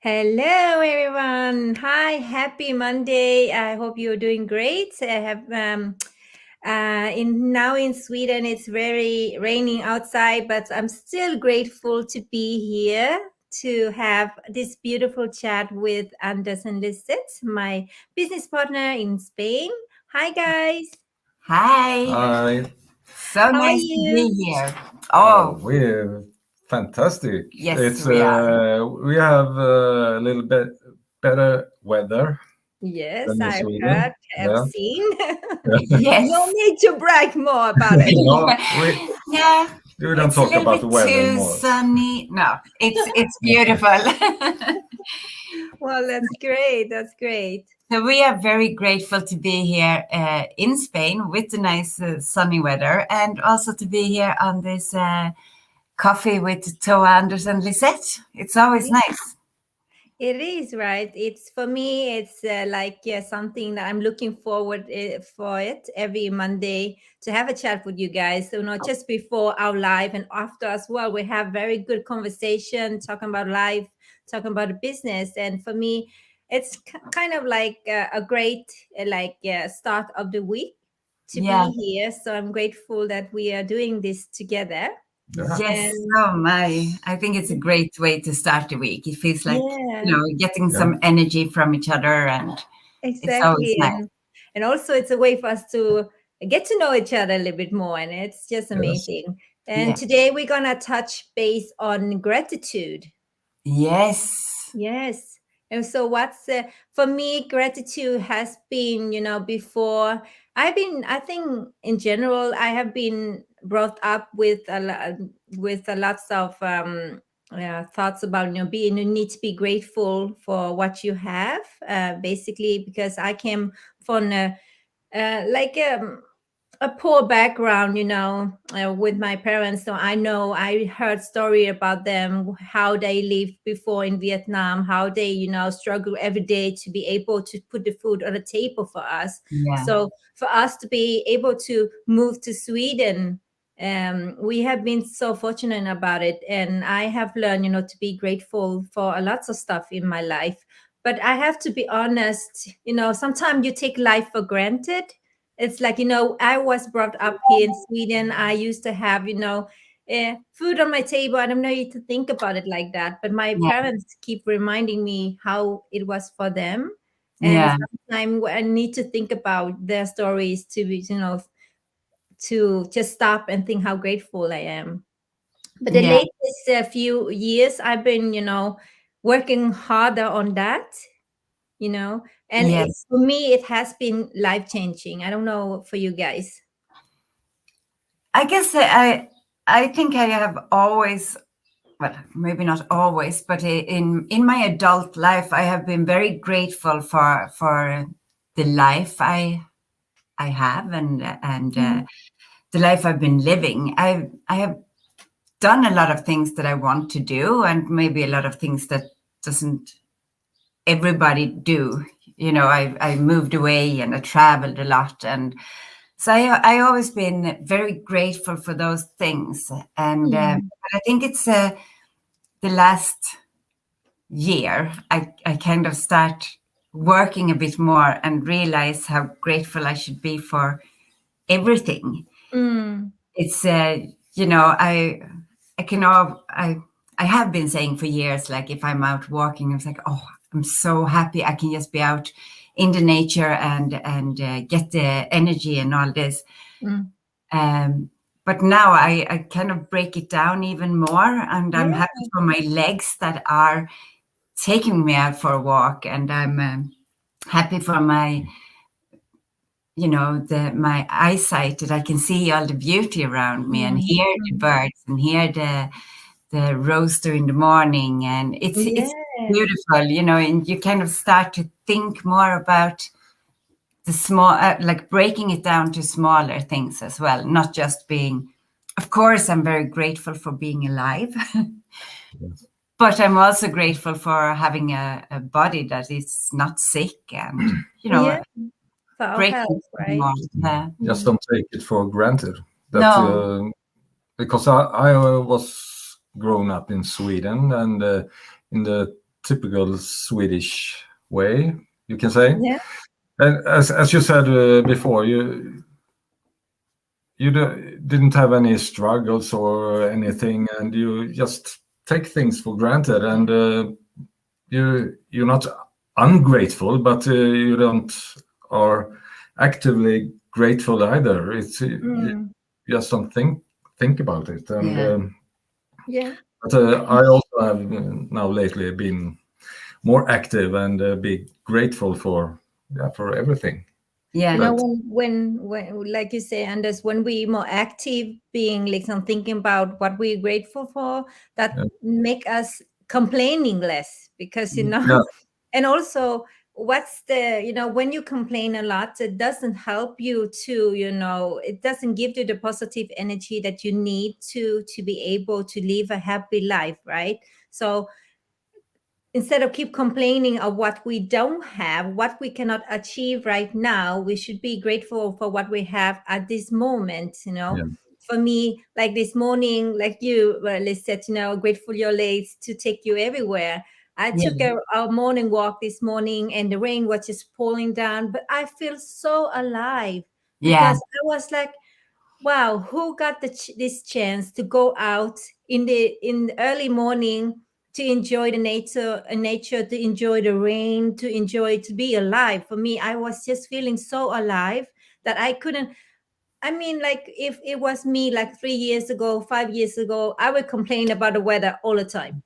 Hello, everyone. Hi, happy Monday. I hope you're doing great. I have now in Sweden, it's very raining outside, but I'm still grateful to be here to have this beautiful chat with Anders and Lizette, my business partner in Spain. Hi, guys. Hi. Hi. So How are nice to you? be here. Oh, We're fantastic. yes, we are. We have a little bit better weather Yes, than in I've heard, Sweden. I've Yeah. seen. Yes. No need to brag more about it. No, Yeah, we don't it's a talk little about the bit weather too more. sunny. No, it's beautiful. Well, that's great. That's great. So we are very grateful to be here in Spain with the nice sunny weather, and also to be here on this coffee with Thoa Anders and Lizette. It's always nice. It is right. It's for me. It's something that I'm looking forward for it every Monday to have a chat with you guys. So not just before our live and after as well. We have very good conversation talking about life, talking about the business, and for me, it's kind of like a great start of the week to Yeah. be here. So I'm grateful that we are doing this together. Yes, And oh my. I think it's a great way to start the week. It feels like, yeah. getting some energy from each other, and it's always Exactly. nice. And also it's a way for us to get to know each other a little bit more. And it's just Yes. amazing. And Yeah. today we're gonna touch base on gratitude. Yes. Yes. And so what's for me, gratitude has been, before I think in general, I have been brought up with with a lots of thoughts about, being, you need to be grateful for what you have, basically, because I came from like a poor background, with my parents. So I know I heard story about them, how they lived before in Vietnam, how they, struggle every day to be able to put the food on the table for us. Yeah. So for us to be able to move to Sweden, we have been so fortunate about it. And I have learned, to be grateful for a lots of stuff in my life. But I have to be honest, sometimes you take life for granted. It's like, I was brought up here in Sweden. I used to have, food on my table. I don't know you to think about it like that, but my Yeah. parents keep reminding me how it was for them. And Yeah. sometimes I need to think about their stories to be, to just stop and think how grateful I am. But the Yeah. latest few years, I've been, working harder on that, and Yes. for me, it has been life changing. I don't know for you guys. I guess I think I have always, well, maybe not always, but in my adult life, I have been very grateful for the life I have, and the life I've been living. I have done a lot of things that I want to do, and maybe a lot of things that doesn't everybody do. I moved away and I traveled a lot, and so I always been very grateful for those things. And I think it's the last year I kind of start working a bit more and realize how grateful I should be for everything. It's I can all I have been saying for years, like if I'm out walking, I'm like, oh, I'm so happy I can just be out in the nature and get the energy and all this. But now I kind of break it down even more, and I'm happy for my legs that are taking me out for a walk, and I'm happy for my my eyesight, that I can see all the beauty around me and hear the birds and hear the rooster in the morning, and it's beautiful, and you kind of start to think more about the small, like breaking it down to smaller things as well, not just being, of course, I'm very grateful for being alive, but I'm also grateful for having a body that is not sick, and, For our breaking health, it right? more. Yeah. Just don't take it for granted. No. Because I was grown up in Sweden, and in the typical Swedish way, you can say. Yeah. And as you said before, you didn't have any struggles or anything, and you just take things for granted, and you're not ungrateful, but you don't are actively grateful either. It's you just don't think about it, and Yeah. Yeah. but I also have now lately been more active and be grateful for everything. Yeah. You know, But when like you say, Anders, when we more active, being like some thinking about what we're grateful for, that yeah, make us complaining less, because yeah, and also what's the, when you complain a lot, it doesn't help you to, it doesn't give you the positive energy that you need to be able to live a happy life, right? So instead of keep complaining of what we don't have, what we cannot achieve right now, we should be grateful for what we have at this moment. yeah, For me, like this morning, like you, Liz said, grateful you're late to take you everywhere. I Yeah. took a morning walk this morning, and the rain was just pouring down, but I feel so alive Yeah. because I was like, wow, who got this chance to go out in the early morning to enjoy the nature, to enjoy the rain, to enjoy, to be alive? For me, I was just feeling so alive that I couldn't. I mean, like if it was me like 3 years ago, 5 years ago, I would complain about the weather all the time.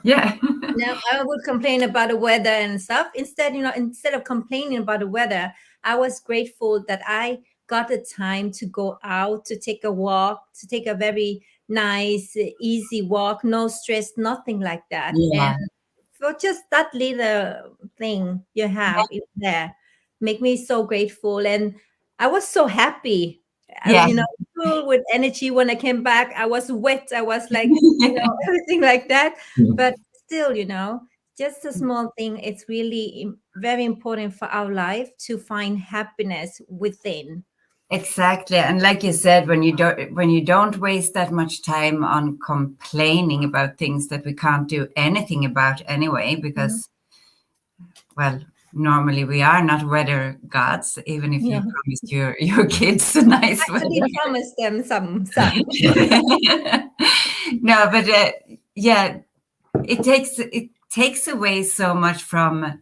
Yeah. Now I would complain about the weather and stuff. Instead of complaining about the weather, I was grateful that I got the time to go out, to take a walk, to take a very nice, easy walk, no stress, nothing like that. And Yeah. for just that little thing you have in there, make me so grateful. And I was so happy, Yeah. full with energy when I came back. I was wet. I was like, everything like that. But still, just a small thing. It's really very important for our life to find happiness within. Exactly. And like you said, when you don't waste that much time on complaining about things that we can't do anything about anyway, because well, normally we are not weather gods, even if you Yeah. promised your kids a nice I weather. did promise them some sun. No, but yeah, it takes away so much from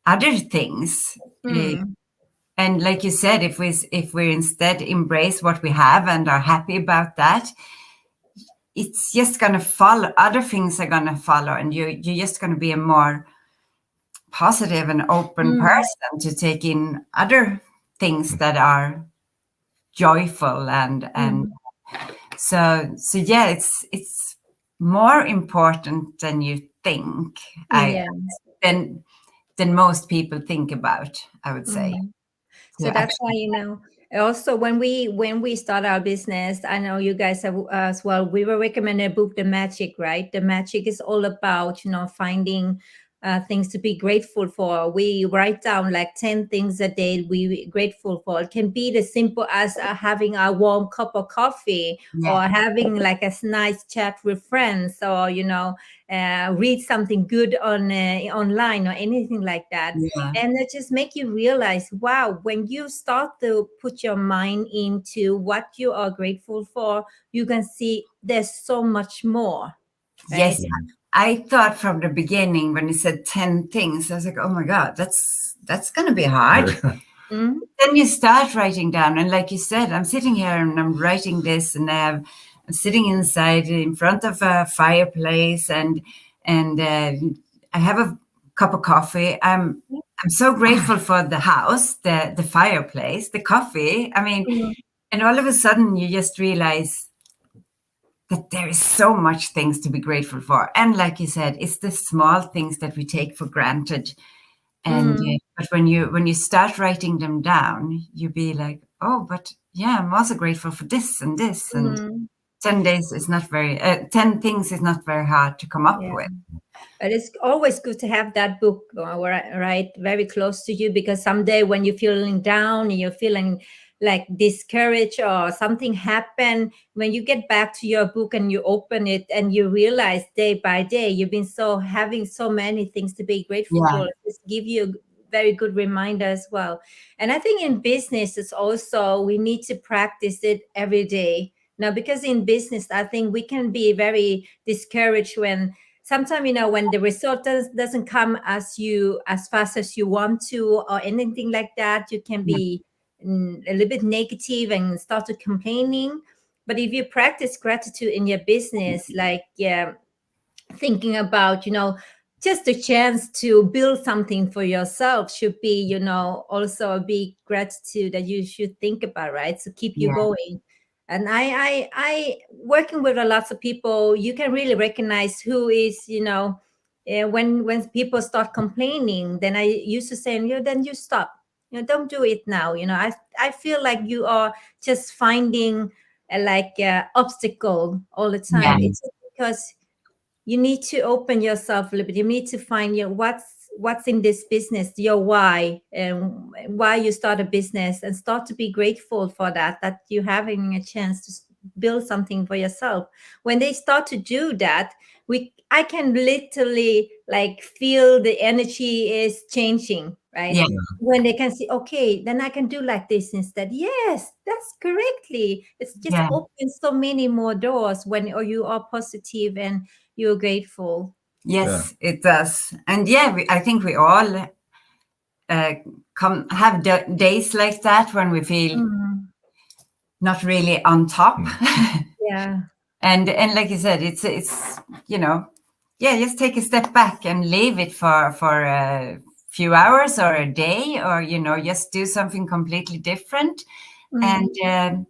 other things. Mm. And like you said, if we instead embrace what we have and are happy about that, it's just gonna follow. Other things are gonna follow, and you're just gonna be a more positive and open person to take in other things that are joyful and so yeah, it's more important than you think. I Yeah. than most people think about, I would say. Mm. So So that's why, also when we start our business, I know you guys have as well. We were recommended a book, The Magic, right? The Magic is all about finding things to be grateful for. We write down like 10 things a day we grateful for. It can be as simple as having a warm cup of coffee, yeah, or having like a nice chat with friends, or read something good on online, or anything like that. yeah. And it just make you realize, wow, when you start to put your mind into what you are grateful for, you can see there's so much more, right? Yes, I thought from the beginning when he said 10 things, I was like, oh my God, that's going to be hard. Mm. Then you start writing down. And like you said, I'm sitting here and I'm writing this, and I'm sitting inside in front of a fireplace, and I have a cup of coffee. I'm so grateful for the house, the fireplace, the coffee. I mean, Mm. and all of a sudden you just realize that there is so much things to be grateful for. And like you said, it's the small things that we take for granted. And but when you start writing them down, you be like, oh, but yeah, I'm also grateful for this and this. And Mm. 10 things is not very hard to come up Yeah. with. But it's always good to have that book right very close to you, because someday when you're feeling down and you're feeling like discouraged or something happened, when you get back to your book and you open it and you realize day by day you've been so having so many things to be grateful Yeah. for, just give you a very good reminder as well. And I think in business it's also, we need to practice it every day now, because in business I think we can be very discouraged when sometimes, when the result doesn't come as fast as you want to or anything like that. You can be a little bit negative and start to complaining. But if you practice gratitude in your business, like, yeah, thinking about, just a chance to build something for yourself should be, also a big gratitude that you should think about, right? So keep you Yeah. going. And I working with a lots of people, you can really recognize who is, when people start complaining, then I used to say, then you stop. Don't do it now. I feel like you are just finding like obstacle all the Yeah. time. It's just because you need to open yourself a little bit. You need to find your what's in this business, your why, and why you start a business, and start to be grateful for that you're having a chance to build something for yourself. When they start to do that, I can literally like feel the energy is changing, right? Yeah. When they can see, okay, then I can do like this instead. Yes, that's correctly. It's just Yeah. opens so many more doors when or you are positive and you're grateful. Yes, it does. And yeah, I think we all have days like that when we feel Mm, not really on top. yeah. And like you said, it's just take a step back and leave it for a few hours or a day, or just do something completely different, Mm, and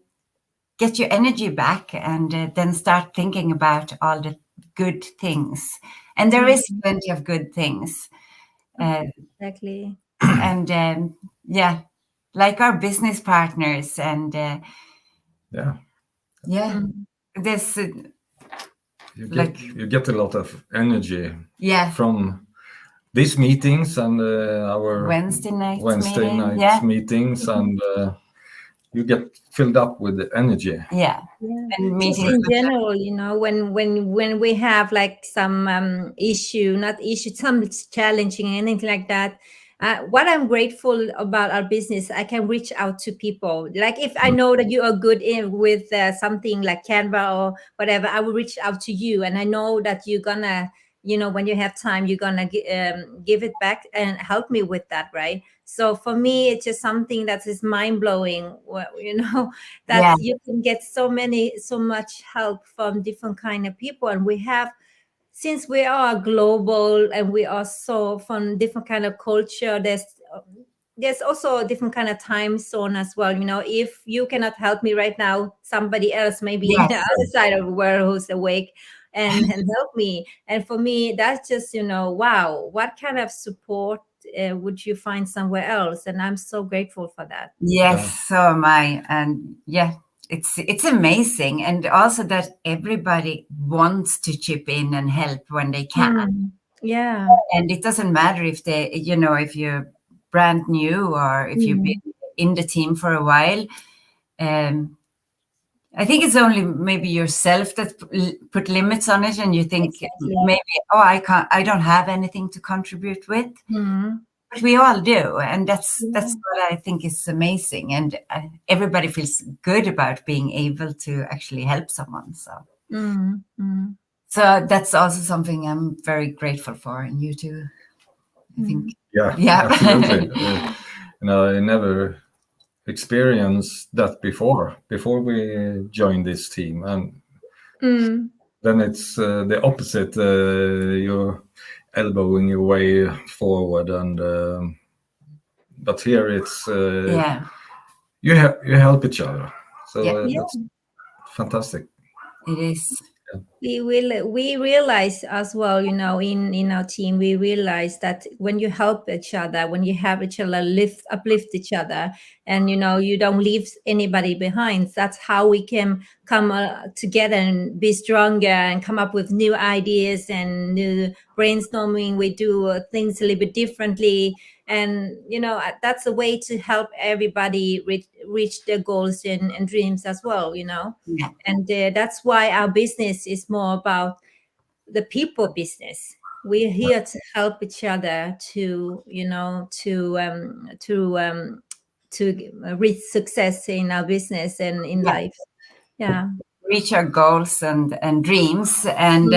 get your energy back, and then start thinking about all the good things. And there is mm, plenty of good things. exactly. And like our business partners, and Yeah. Mm, this You get a lot of energy yeah, from these meetings and our Wednesday night Wednesday meeting. night meetings, and you get filled up with the energy. Yeah, yeah. and Just meetings in with general, when we have like some issue, not issue, some challenging, anything like that. What I'm grateful about our business, I can reach out to people. Like if I know that you are good in with something like Canva or whatever, I will reach out to you, and I know that you're gonna, when you have time, you're gonna give it back and help me with that, right? So for me, it's just something that is mind blowing. That yeah, you can get so much help from different kind of people, and we have, since we are global and we are so from different kind of culture, there's also a different kind of time zone as well. If you cannot help me right now, somebody else maybe in the yes, other side of the world who's awake and help me. And for me, that's just, wow, what kind of support would you find somewhere else? And I'm so grateful for that. yes. So am I, and yeah, it's amazing, and also that everybody wants to chip in and help when they can. Mm, yeah. And it doesn't matter if if you're brand new or if you've Mm, been in the team for a while. I think it's only maybe yourself that put limits on it, and you think exactly. maybe, I don't have anything to contribute with, Mm, but we all do, and that's yeah. what I think is amazing, and everybody feels good about being able to actually help someone. Mm, mm, So that's also something I'm very grateful for, and you too, I think. mm, Yeah, Yeah. absolutely. I never experienced that before we joined this team, and mm. then it's the opposite. You're elbowing your way forward, and but here it's Yeah, you help each other. So yeah, Yeah. that's fantastic. it is. we realize as well, you know, in our team, we realize that when you help each other, when you have each other uplift each other, and you know, you don't leave anybody behind, that's how we can come together and be stronger and come up with new ideas and new brainstorming. We do things a little bit differently, and you know, that's a way to help everybody reach their goals and dreams as well, you know. Yeah. And that's why our business is more about the people business. We're here to help each other to, you know, to reach success in our business and in Yeah. life. Yeah. Reach our goals and dreams, and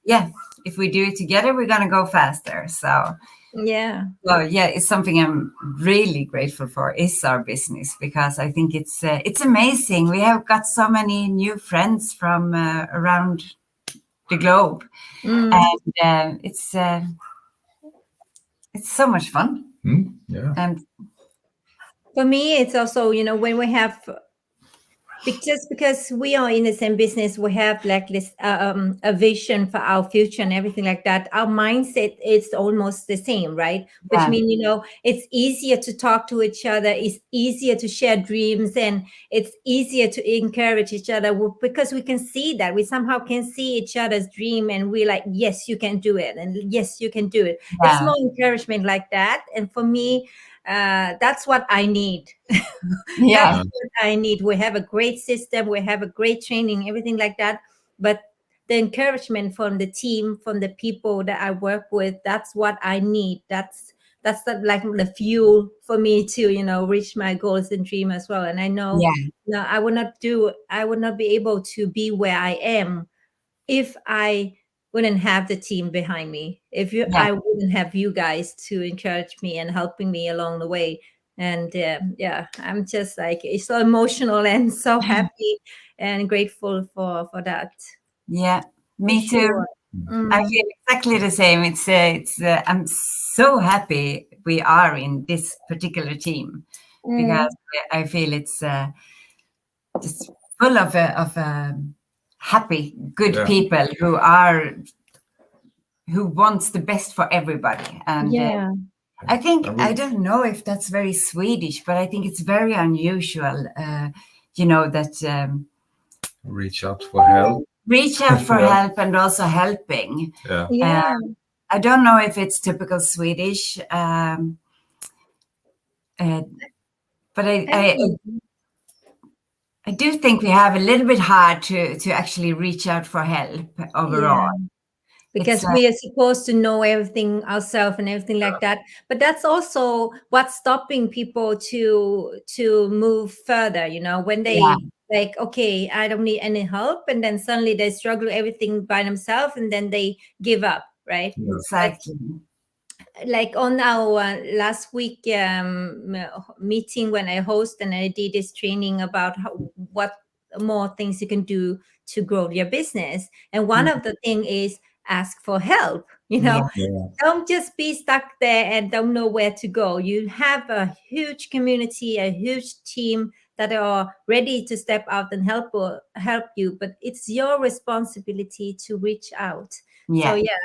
yeah, if we do it together, we're gonna go faster. So Yeah. yeah, it's something I'm really grateful for, is our business, because I think it's amazing. We have got so many new friends from around the globe, and it's so much fun. Yeah. And For me, it's also, you know, when we have, just because we are in the same business, we have like this a vision for our future and everything like that. Our mindset is almost the same, right? Which Yeah. means, you know, it's easier to talk to each other, it's easier to share dreams, and it's easier to encourage each other because we can see that we somehow can see each other's dream, and we're like, yes, you can do it, and yes, you can do it. It's more encouragement like that, and for me, that's what I need. Yeah. That's what I need. We have a great system, we have a great training, everything like that. But the encouragement from the team, from the people that I work with, that's what I need. That's like the fuel for me to, you know, reach my goals and dream as well. And I know, Yeah. no, I would not be able to be where I am if I wouldn't have the team behind me, I wouldn't have you guys to encourage me and helping me along the way. And yeah, I'm just like, it's so emotional and so happy and grateful for that. Yeah, me For too. sure. I feel exactly the same. I'm so happy we are in this particular team, because I feel it's just full of happy, good people who wants the best for everybody. And Yeah. I think, I don't know if that's very Swedish, but I think it's very unusual, you know, that Reach out for help. reach out for help and also helping. Yeah. Yeah. I don't know if it's typical Swedish, but I do think we have a little bit hard to actually reach out for help overall. Yeah. Because we are supposed to know everything ourselves and everything like that. But that's also what's stopping people to move further, you know, when they like, okay, I don't need any help, and then suddenly they struggle everything by themselves, and then they give up, right? Exactly. Like on our last week meeting, when I host and I did this training about what more things you can do to grow your business, and one of the thing is ask for help, you know. Don't just be stuck there and don't know where to go. You have a huge community, a huge team that are ready to step out and help you, but it's your responsibility to reach out. So yeah,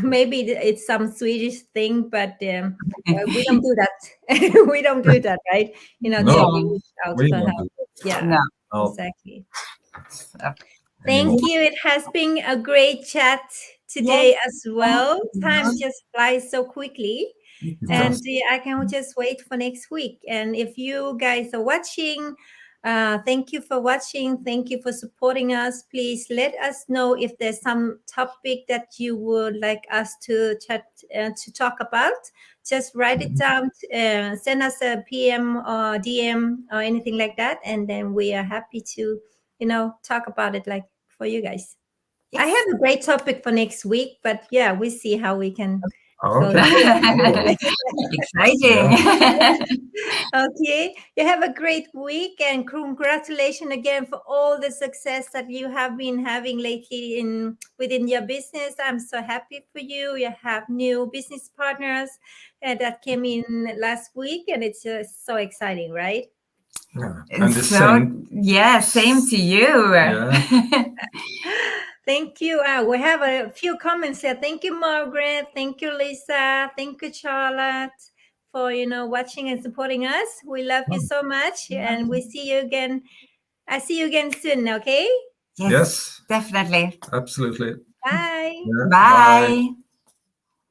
maybe it's some Swedish thing, but we don't do that. We don't do that, right? You know, No, to reach out we for don't help. do Yeah, No. exactly. So, Thank you. It has been a great chat today as well. Time just flies so quickly. And I can just wait for next week. And if you guys are watching, thank you for watching. Thank you for supporting us. Please let us know if there's some topic that you would like us to chat to talk about. Just write it down. Send us a PM or DM or anything like that, and then we are happy to, you know, talk about it like for you guys. I have a great topic for next week, but yeah, we see how we can go. Exciting. Okay, you have a great week, and congratulations again for all the success that you have been having lately within your business. I'm so happy for you. You have new business partners that came in last week, and it's just so exciting, right? Yeah. And the same. Yeah, same to you. Yeah. Thank you. We have a few comments here. Thank you, Margaret. Thank you, Lisa. Thank you, Charlotte, for watching and supporting us. We love you so much, and we see you again. I see you again soon. Okay. Yes, definitely. Absolutely. Bye. Yeah, Bye.